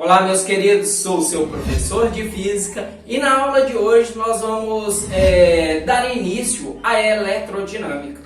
Olá, meus queridos, sou o seu professor de Física e na aula de hoje nós vamos dar início à eletrodinâmica,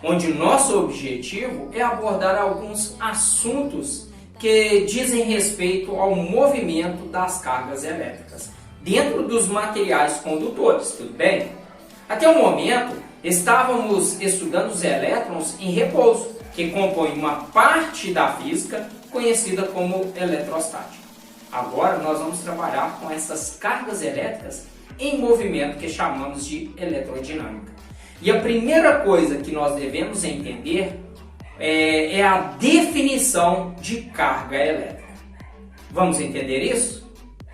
onde nosso objetivo é abordar alguns assuntos que dizem respeito ao movimento das cargas elétricas dentro dos materiais condutores, tudo bem? Até o momento, estávamos estudando os elétrons em repouso, que compõem uma parte da física conhecida como eletrostática. Agora nós vamos trabalhar com essas cargas elétricas em movimento que chamamos de eletrodinâmica. E a primeira coisa que nós devemos entender é a definição de carga elétrica. Vamos entender isso?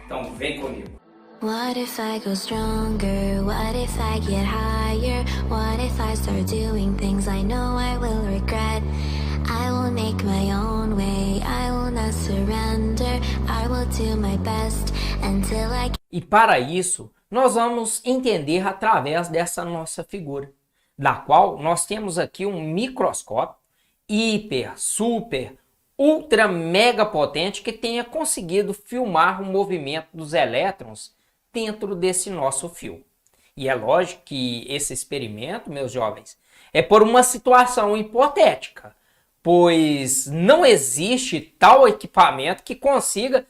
Então vem comigo. What if I go stronger? What if I get higher? What if I start doing things I know I will regret? I will make my own way, I will not surrender, I will do my best until I... E para isso, nós vamos entender através dessa nossa figura, da qual nós temos aqui um microscópio hiper, super, ultra, mega potente que tenha conseguido filmar o movimento dos elétrons dentro desse nosso fio. E é lógico que esse experimento, meus jovens, é por uma situação hipotética, pois não existe tal equipamento que consiga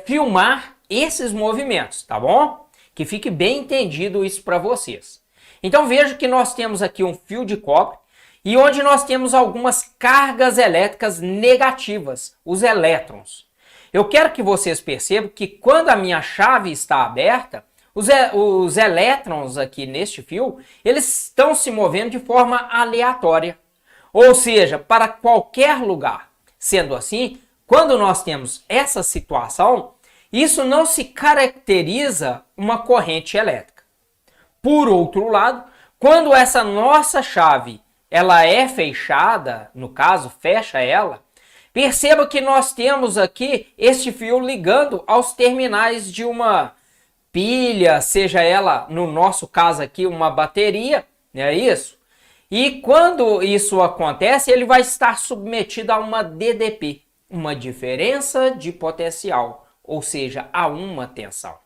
filmar esses movimentos, tá bom? Que fique bem entendido isso para vocês. Então veja que nós temos aqui um fio de cobre e onde nós temos algumas cargas elétricas negativas, os elétrons. Eu quero que vocês percebam que quando a minha chave está aberta, os elétrons aqui neste fio, eles estão se movendo de forma aleatória. Ou seja, para qualquer lugar. Sendo assim, quando nós temos essa situação, isso não se caracteriza uma corrente elétrica. Por outro lado, quando essa nossa chave ela é fechada, no caso, fecha ela, perceba que nós temos aqui este fio ligando aos terminais de uma pilha, seja ela, no nosso caso aqui, uma bateria, não é isso? E quando isso acontece, ele vai estar submetido a uma DDP, uma diferença de potencial, ou seja, a uma tensão.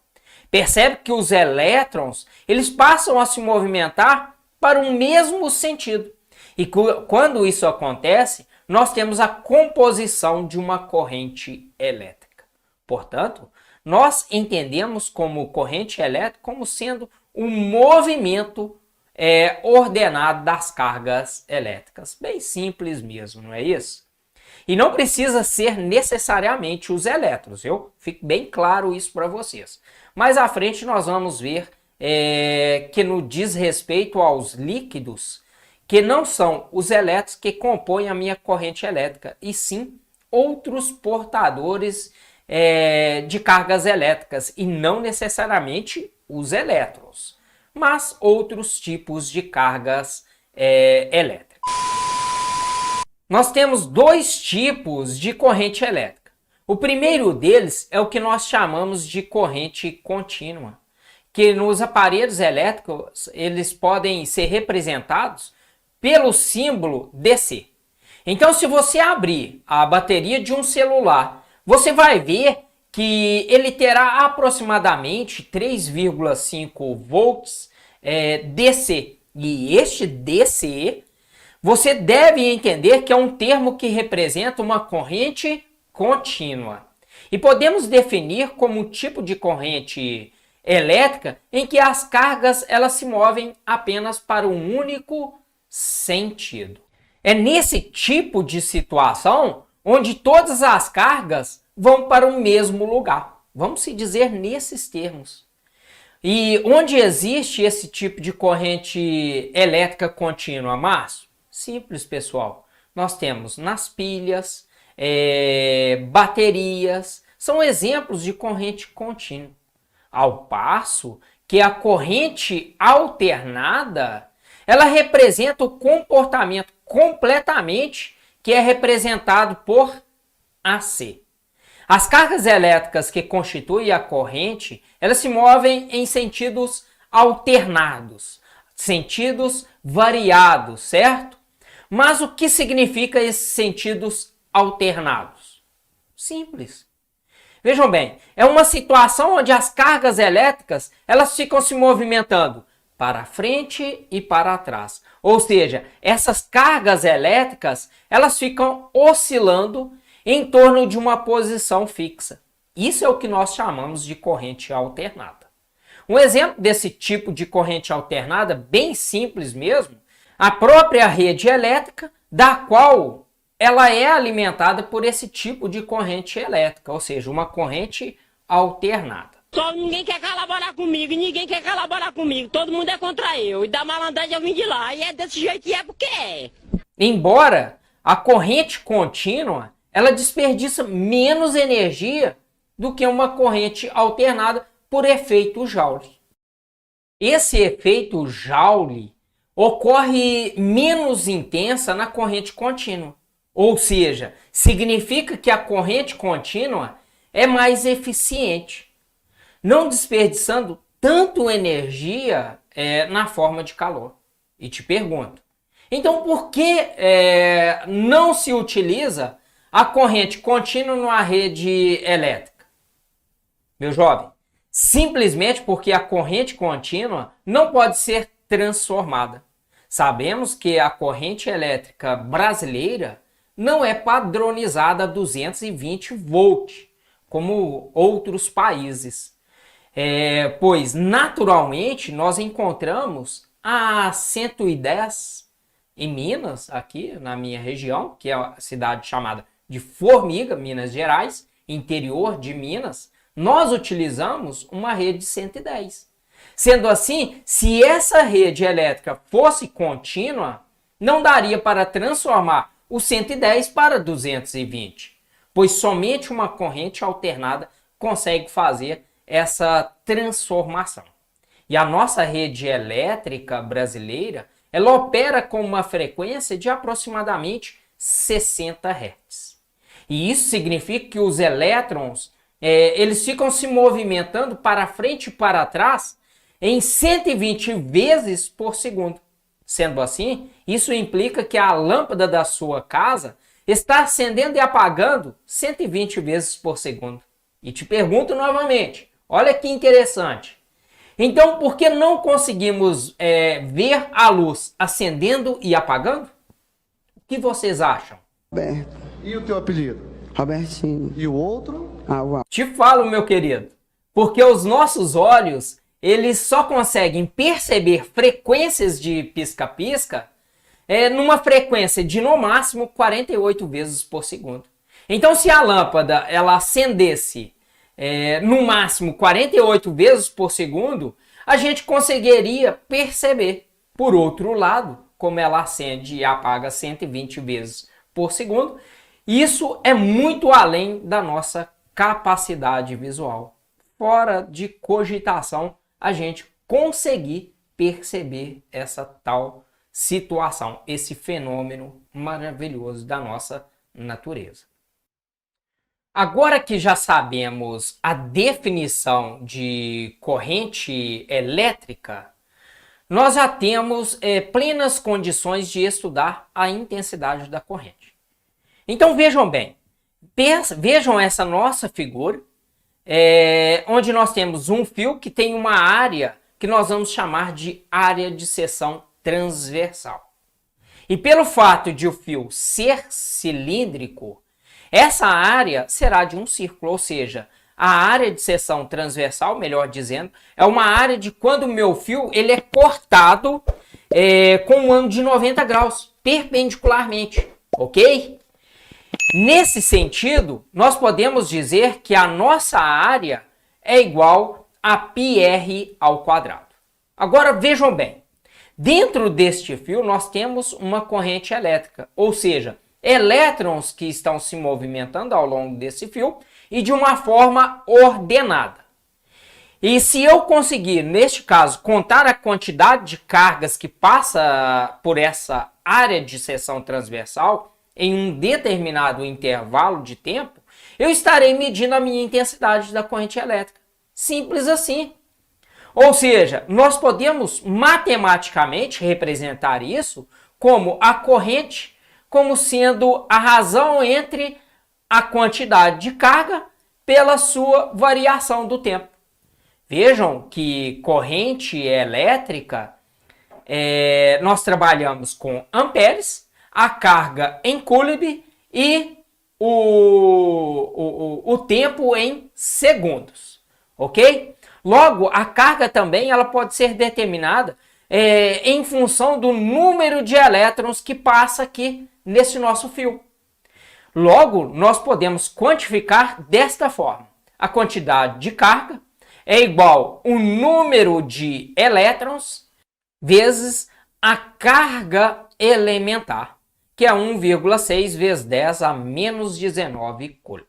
Percebe que os elétrons, eles passam a se movimentar para o mesmo sentido. E quando isso acontece, nós temos a composição de uma corrente elétrica. Portanto, nós entendemos como corrente elétrica como sendo um movimento ordenado das cargas elétricas. Bem simples mesmo, não é isso? E não precisa ser necessariamente os elétrons, viu? Fique bem claro isso para vocês. Mais à frente nós vamos ver que no diz respeito aos líquidos, que não são os elétrons que compõem a minha corrente elétrica, e sim outros portadores de cargas elétricas, e não necessariamente os elétrons, mas outros tipos de cargas elétricas. Nós temos dois tipos de corrente elétrica. O primeiro deles é o que nós chamamos de corrente contínua, que nos aparelhos elétricos eles podem ser representados pelo símbolo DC. Então, se você abrir a bateria de um celular, você vai ver que ele terá aproximadamente 3,5 volts DC. E este DC, você deve entender que é um termo que representa uma corrente contínua. E podemos definir como um tipo de corrente elétrica em que as cargas elas se movem apenas para um único sentido. É nesse tipo de situação onde todas as cargas vão para o mesmo lugar. Vamos se dizer nesses termos. E onde existe esse tipo de corrente elétrica contínua, Márcio? Simples, pessoal. Nós temos nas pilhas, baterias, são exemplos de corrente contínua. Ao passo que a corrente alternada, ela representa o comportamento completamente que é representado por AC. As cargas elétricas que constituem a corrente, elas se movem em sentidos alternados, sentidos variados, certo? Mas o que significa esses sentidos alternados? Simples. Vejam bem, é uma situação onde as cargas elétricas elas ficam se movimentando para frente e para trás. Ou seja, essas cargas elétricas elas ficam oscilando em torno de uma posição fixa. Isso é o que nós chamamos de corrente alternada. Um exemplo desse tipo de corrente alternada, bem simples mesmo, a própria rede elétrica, da qual ela é alimentada por esse tipo de corrente elétrica, ou seja, uma corrente alternada. Só ninguém quer colaborar comigo, ninguém quer colaborar comigo, todo mundo é contra eu, e da malandragem eu vim de lá, e é desse jeito que é porque é. Embora a corrente contínua, ela desperdiça menos energia do que uma corrente alternada por efeito Joule. Esse efeito Joule ocorre menos intensa na corrente contínua. Ou seja, significa que a corrente contínua é mais eficiente, não desperdiçando tanto energia na forma de calor. E te pergunto, então por que não se utiliza a corrente contínua numa rede elétrica? Meu jovem, simplesmente porque a corrente contínua não pode ser transformada. Sabemos que a corrente elétrica brasileira não é padronizada a 220 volts, como outros países. Pois, naturalmente, nós encontramos a 110 em Minas, aqui na minha região, que é a cidade chamada de Formiga, Minas Gerais, interior de Minas, nós utilizamos uma rede de 110. Sendo assim, se essa rede elétrica fosse contínua, não daria para transformar o 110 para 220, pois somente uma corrente alternada consegue fazer essa transformação. E a nossa rede elétrica brasileira, ela opera com uma frequência de aproximadamente 60 Hz. E isso significa que os elétrons eles ficam se movimentando para frente e para trás em 120 vezes por segundo. Sendo assim, isso implica que a lâmpada da sua casa está acendendo e apagando 120 vezes por segundo. E te pergunto novamente, olha que interessante. Então, por que não conseguimos ver a luz acendendo e apagando? O que vocês acham? Roberto. E o teu apelido? Robertinho. E o outro? Te falo, meu querido, porque os nossos olhos, eles só conseguem perceber frequências de pisca-pisca numa frequência de, no máximo, 48 vezes por segundo. Então, se a lâmpada ela acendesse no máximo 48 vezes por segundo, a gente conseguiria perceber. Por outro lado, como ela acende e apaga 120 vezes por segundo, isso é muito além da nossa capacidade visual. Fora de cogitação, a gente conseguir perceber essa tal situação, esse fenômeno maravilhoso da nossa natureza. Agora que já sabemos a definição de corrente elétrica, nós já temos plenas condições de estudar a intensidade da corrente. Então vejam bem, vejam essa nossa figura, onde nós temos um fio que tem uma área que nós vamos chamar de área de seção transversal. E pelo fato de o fio ser cilíndrico, essa área será de um círculo, ou seja, a área de seção transversal, melhor dizendo, é uma área de quando o meu fio ele é cortado com um ângulo de 90 graus, perpendicularmente, ok? Nesse sentido, nós podemos dizer que a nossa área é igual a πr ao quadrado. Agora vejam bem, dentro deste fio nós temos uma corrente elétrica, ou seja, elétrons que estão se movimentando ao longo desse fio e de uma forma ordenada. E se eu conseguir, neste caso, contar a quantidade de cargas que passa por essa área de seção transversal em um determinado intervalo de tempo, eu estarei medindo a minha intensidade da corrente elétrica. Simples assim. Ou seja, nós podemos matematicamente representar isso como a corrente como sendo a razão entre a quantidade de carga pela sua variação do tempo. Vejam que corrente elétrica, nós trabalhamos com amperes, a carga em coulomb e o tempo em segundos, ok? Logo, a carga também ela pode ser determinada em função do número de elétrons que passa aqui nesse nosso fio. Logo, nós podemos quantificar desta forma. A quantidade de carga é igual ao número de elétrons vezes a carga elementar, que é 1,6 vezes 10 a menos 19 coulomb.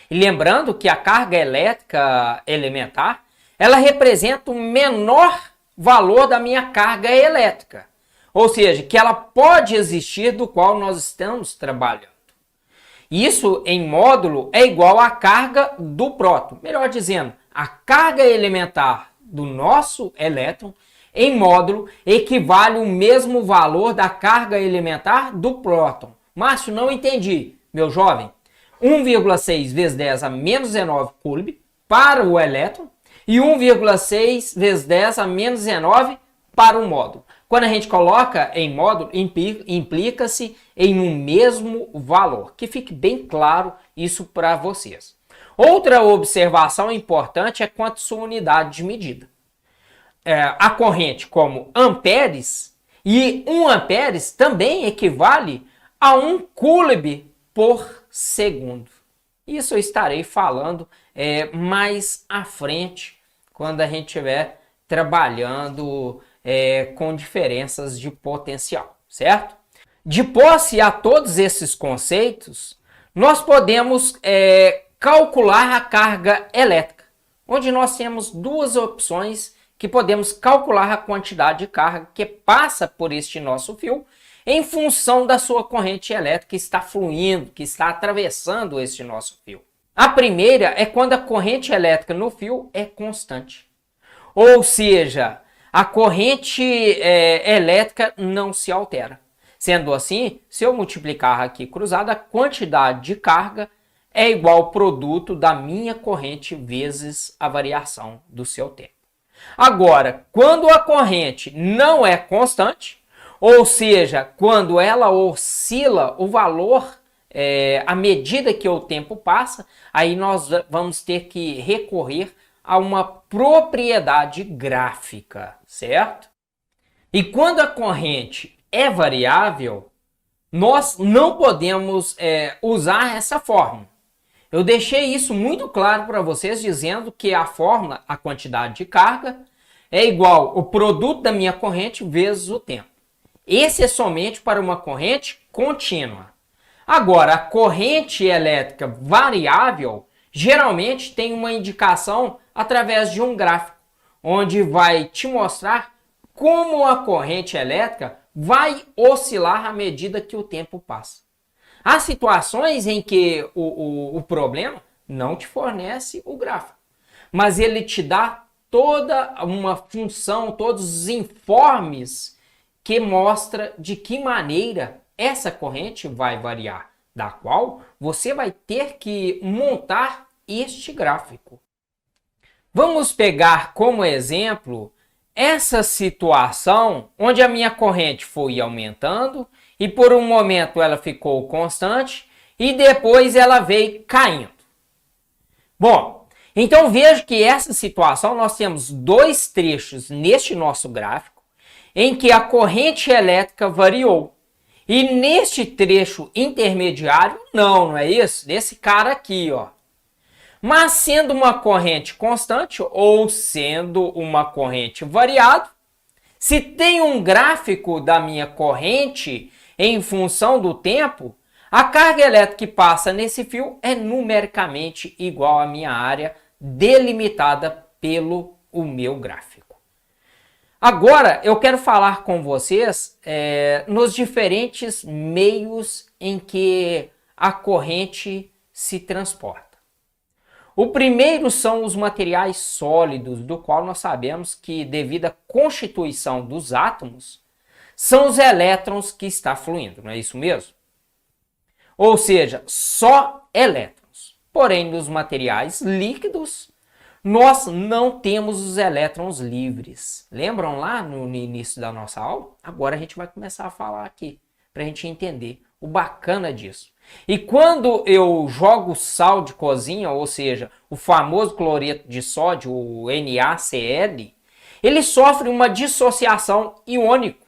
E lembrando que a carga elétrica elementar, ela representa o menor valor da minha carga elétrica. Ou seja, que ela pode existir do qual nós estamos trabalhando. Isso em módulo é igual à carga do próton. Melhor dizendo, a carga elementar do nosso elétron em módulo equivale ao mesmo valor da carga elementar do próton. Márcio, não entendi. Meu jovem, 1,6 vezes 10 a menos 19 coulomb para o elétron e 1,6 vezes 10 a menos 19 para o módulo. Quando a gente coloca em módulo, implica-se em um mesmo valor. Que fique bem claro isso para vocês. Outra observação importante é quanto à sua unidade de medida. A corrente como amperes, e 1 amperes também equivale a 1 coulomb por segundo. Isso eu estarei falando mais à frente, quando a gente estiver trabalhando com diferenças de potencial, certo? De posse a todos esses conceitos, nós podemos calcular a carga elétrica, onde nós temos duas opções que podemos calcular a quantidade de carga que passa por este nosso fio em função da sua corrente elétrica que está fluindo, que está atravessando este nosso fio. A primeira é quando a corrente elétrica no fio é constante. Ou seja, a corrente elétrica não se altera. Sendo assim, se eu multiplicar aqui cruzado, a quantidade de carga é igual ao produto da minha corrente vezes a variação do seu tempo. Agora, quando a corrente não é constante, ou seja, quando ela oscila o valor à medida que o tempo passa, aí nós vamos ter que recorrer a uma propriedade gráfica, certo? E quando a corrente é variável, nós não podemos usar essa fórmula. Eu deixei isso muito claro para vocês, dizendo que a fórmula, a quantidade de carga, é igual ao produto da minha corrente vezes o tempo. Esse é somente para uma corrente contínua. Agora, a corrente elétrica variável geralmente tem uma indicação através de um gráfico, onde vai te mostrar como a corrente elétrica vai oscilar à medida que o tempo passa. Há situações em que o problema não te fornece o gráfico, mas ele te dá toda uma função, todos os informes que mostra de que maneira essa corrente vai variar, da qual você vai ter que montar este gráfico. Vamos pegar como exemplo essa situação onde a minha corrente foi aumentando e por um momento ela ficou constante e depois ela veio caindo. Bom, então veja que essa situação nós temos dois trechos neste nosso gráfico em que a corrente elétrica variou. E neste trecho intermediário, não é isso? Desse cara aqui, ó. Mas sendo uma corrente constante ou sendo uma corrente variada, se tem um gráfico da minha corrente em função do tempo, a carga elétrica que passa nesse fio é numericamente igual à minha área delimitada pelo meu gráfico. Agora eu quero falar com vocês nos diferentes meios em que a corrente se transporta. O primeiro são os materiais sólidos, do qual nós sabemos que, devido à constituição dos átomos, são os elétrons que está fluindo, não é isso mesmo? Ou seja, só elétrons. Porém, nos materiais líquidos, nós não temos os elétrons livres. Lembram lá no início da nossa aula? Agora a gente vai começar a falar aqui, para a gente entender o bacana disso. E quando eu jogo sal de cozinha, ou seja, o famoso cloreto de sódio, o NaCl, ele sofre uma dissociação iônica.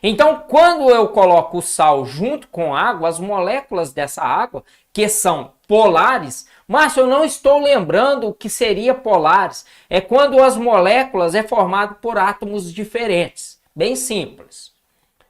Então, quando eu coloco o sal junto com água, as moléculas dessa água, que são polares, mas eu não estou lembrando o que seria polares. É quando as moléculas é formado por átomos diferentes. Bem simples.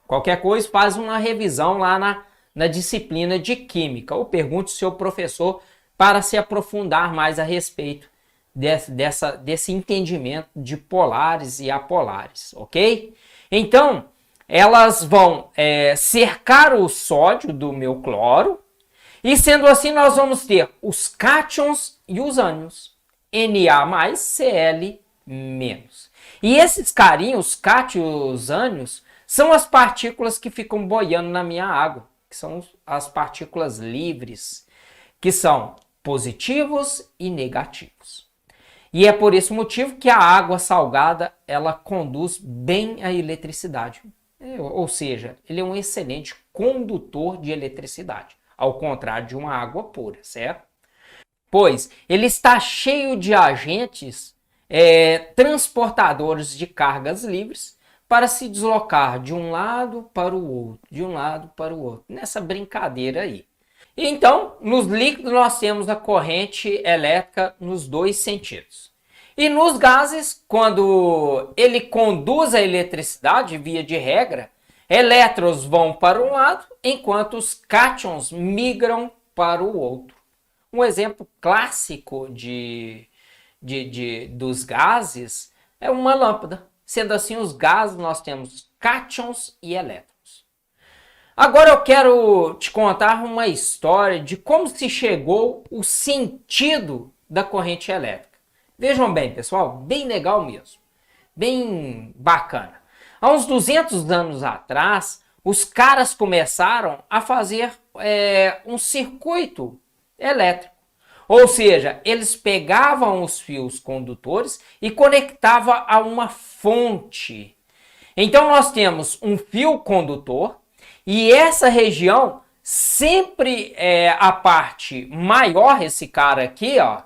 Qualquer coisa, faz uma revisão lá na disciplina de Química, ou pergunte ao seu professor para se aprofundar mais a respeito desse entendimento de polares e apolares, ok? Então, elas vão cercar o sódio do meu cloro, e sendo assim nós vamos ter os cátions e os ânions, Na+, Cl-. E esses carinhos, os cátions e os ânions, são as partículas que ficam boiando na minha água, que são as partículas livres, que são positivos e negativos. E é por esse motivo que a água salgada, ela conduz bem a eletricidade. Ou seja, ele é um excelente condutor de eletricidade, ao contrário de uma água pura, certo? Pois ele está cheio de agentes transportadores de cargas livres para se deslocar de um lado para o outro, de um lado para o outro, nessa brincadeira aí. Então, nos líquidos nós temos a corrente elétrica nos dois sentidos. E nos gases, quando ele conduz a eletricidade, via de regra, elétrons vão para um lado, enquanto os cátions migram para o outro. Um exemplo clássico dos gases é uma lâmpada. Sendo assim, os gases nós temos cátions e elétrons. Agora eu quero te contar uma história de como se chegou o sentido da corrente elétrica. Vejam bem, pessoal, bem legal mesmo, bem bacana. Há uns 200 anos atrás, os caras começaram a fazer um circuito elétrico. Ou seja, eles pegavam os fios condutores e conectavam a uma fonte. Então nós temos um fio condutor e essa região sempre a parte maior, esse cara aqui, ó,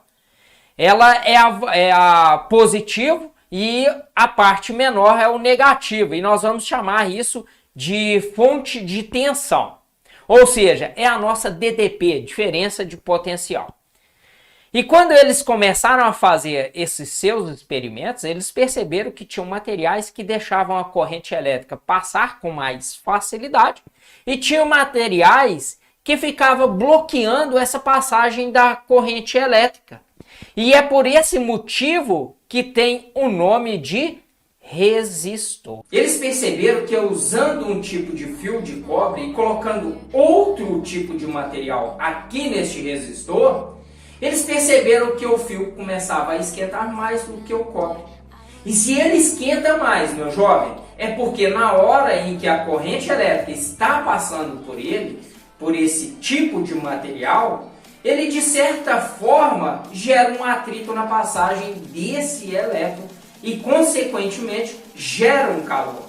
ela é a positivo e a parte menor é o negativo. E nós vamos chamar isso de fonte de tensão. Ou seja, é a nossa DDP, diferença de potencial. E quando eles começaram a fazer esses seus experimentos, eles perceberam que tinham materiais que deixavam a corrente elétrica passar com mais facilidade e tinham materiais que ficavam bloqueando essa passagem da corrente elétrica. E é por esse motivo que tem o nome de resistor. Eles perceberam que usando um tipo de fio de cobre e colocando outro tipo de material aqui neste resistor, eles perceberam que o fio começava a esquentar mais do que o cobre. E se ele esquenta mais, meu jovem, é porque na hora em que a corrente elétrica está passando por ele, por esse tipo de material, ele de certa forma gera um atrito na passagem desse elétron e consequentemente gera um calor.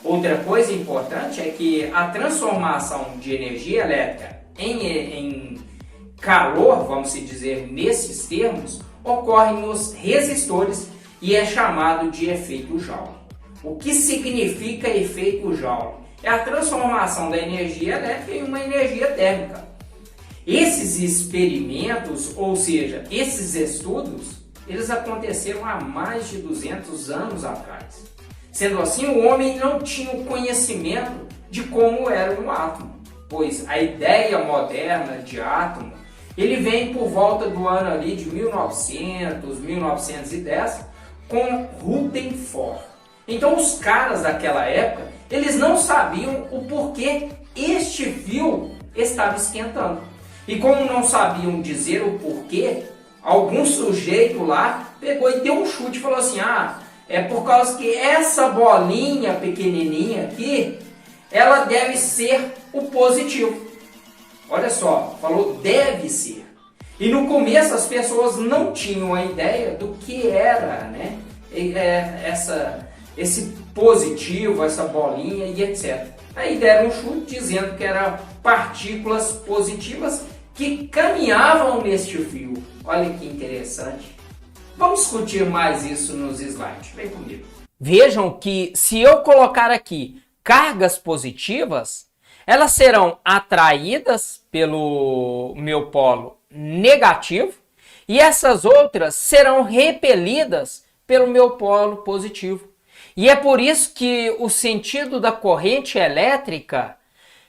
Outra coisa importante é que a transformação de energia elétrica em calor, vamos dizer nesses termos, ocorre nos resistores e é chamado de efeito Joule. O que significa efeito Joule? É a transformação da energia elétrica em uma energia térmica. Esses experimentos, ou seja, esses estudos, eles aconteceram há mais de 200 anos atrás. Sendo assim, o homem não tinha o conhecimento de como era um átomo, pois a ideia moderna de átomo ele vem por volta do ano ali de 1900, 1910, com Rutherford. Então os caras daquela época, eles não sabiam o porquê este fio estava esquentando. E como não sabiam dizer o porquê, algum sujeito lá pegou e deu um chute e falou assim, é por causa que essa bolinha pequenininha aqui, ela deve ser o positivo. Olha só, falou deve ser. E no começo as pessoas não tinham a ideia do que era, né, esse positivo, essa bolinha e etc. Aí deram um chute dizendo que eram partículas positivas que caminhavam neste fio. Olha que interessante. Vamos discutir mais isso nos slides. Vem comigo. Vejam que se eu colocar aqui cargas positivas, elas serão atraídas pelo meu polo negativo e essas outras serão repelidas pelo meu polo positivo. E é por isso que o sentido da corrente elétrica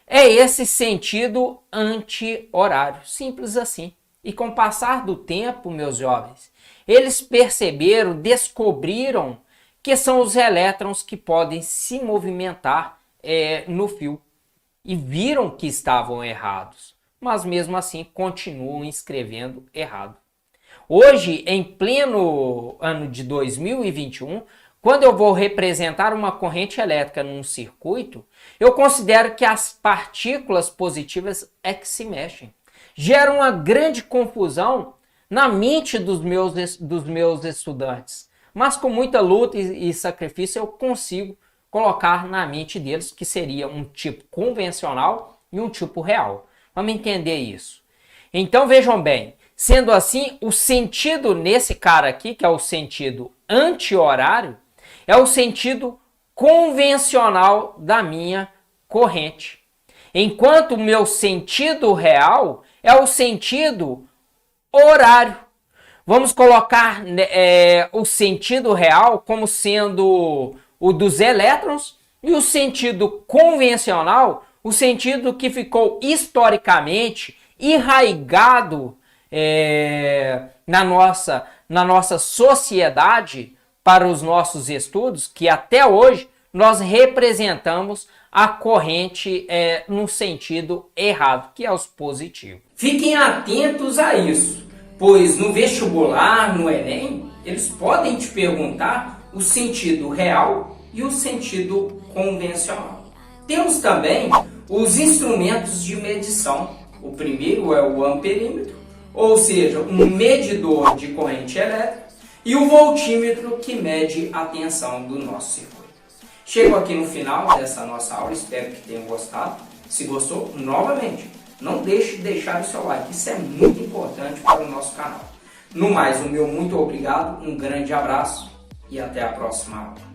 é esse sentido anti-horário. Simples assim. E com o passar do tempo, meus jovens, eles perceberam, descobriram que são os elétrons que podem se movimentar no fio. E viram que estavam errados, mas mesmo assim continuam escrevendo errado. Hoje, em pleno ano de 2021, quando eu vou representar uma corrente elétrica num circuito, eu considero que as partículas positivas é que se mexem. Gera uma grande confusão na mente dos meus estudantes, mas com muita luta e sacrifício eu consigo colocar na mente deles que seria um tipo convencional e um tipo real. Vamos entender isso. Então vejam bem, sendo assim, o sentido nesse cara aqui, que é o sentido anti-horário, é o sentido convencional da minha corrente. Enquanto o meu sentido real é o sentido horário. Vamos colocar o sentido real como sendo o dos elétrons e o sentido convencional, o sentido que ficou historicamente enraizado na nossa sociedade para os nossos estudos, que até hoje nós representamos a corrente no sentido errado, que é os positivos. Fiquem atentos a isso, pois no vestibular, no Enem, eles podem te perguntar o sentido real e o sentido convencional. Temos também os instrumentos de medição. O primeiro é o amperímetro, ou seja, um medidor de corrente elétrica, e o voltímetro, que mede a tensão do nosso circuito. Chego aqui no final dessa nossa aula, espero que tenham gostado. Se gostou, novamente, não deixe de deixar o seu like, isso é muito importante para o nosso canal. No mais, o meu muito obrigado, um grande abraço e até a próxima aula.